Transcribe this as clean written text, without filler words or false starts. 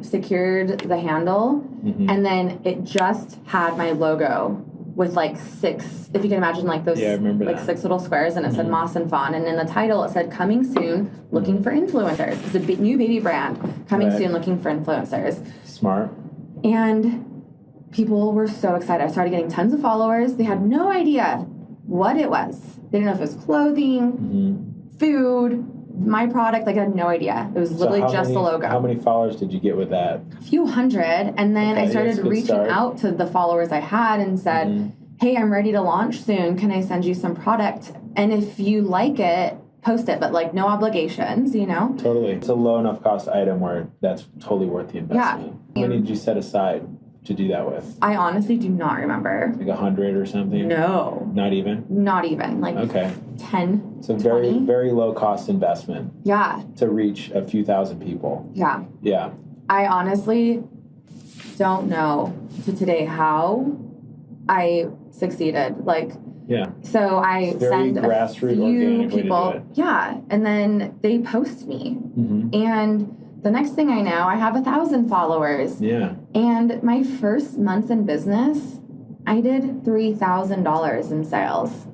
secured the handle, and then it just had my logo with like 6, if you can imagine, like those like 6 little squares, and it said Moss and Fawn, and in the title it said coming soon, looking for influencers. It's a new baby brand, coming soon, looking for influencers. Smart. And people were so excited. I started getting tons of followers. They had no idea what it was. They didn't know if it was clothing, food, my product. Like, I had no idea. It was literally just the logo. How many followers did you get with that? A few hundred. And then I started reaching out to the followers I had and said, hey, I'm ready to launch soon. Can I send you some product? And if you like it, post it, but like no obligations, you know? Totally. It's a low enough cost item where that's totally worth the investment. Yeah. How many did you set aside to do that with? I honestly do not remember. Like 100 or something? No. Not even? Not even. Like 10. It's a very, very low cost investment. Yeah. To reach a few thousand people. Yeah. Yeah. I honestly don't know to today how I succeeded. Like, yeah. So I send a few people. Yeah. And then they post me. And the next thing I know, I have 1,000 followers. Yeah. And my first month in business, I did $3,000 in sales.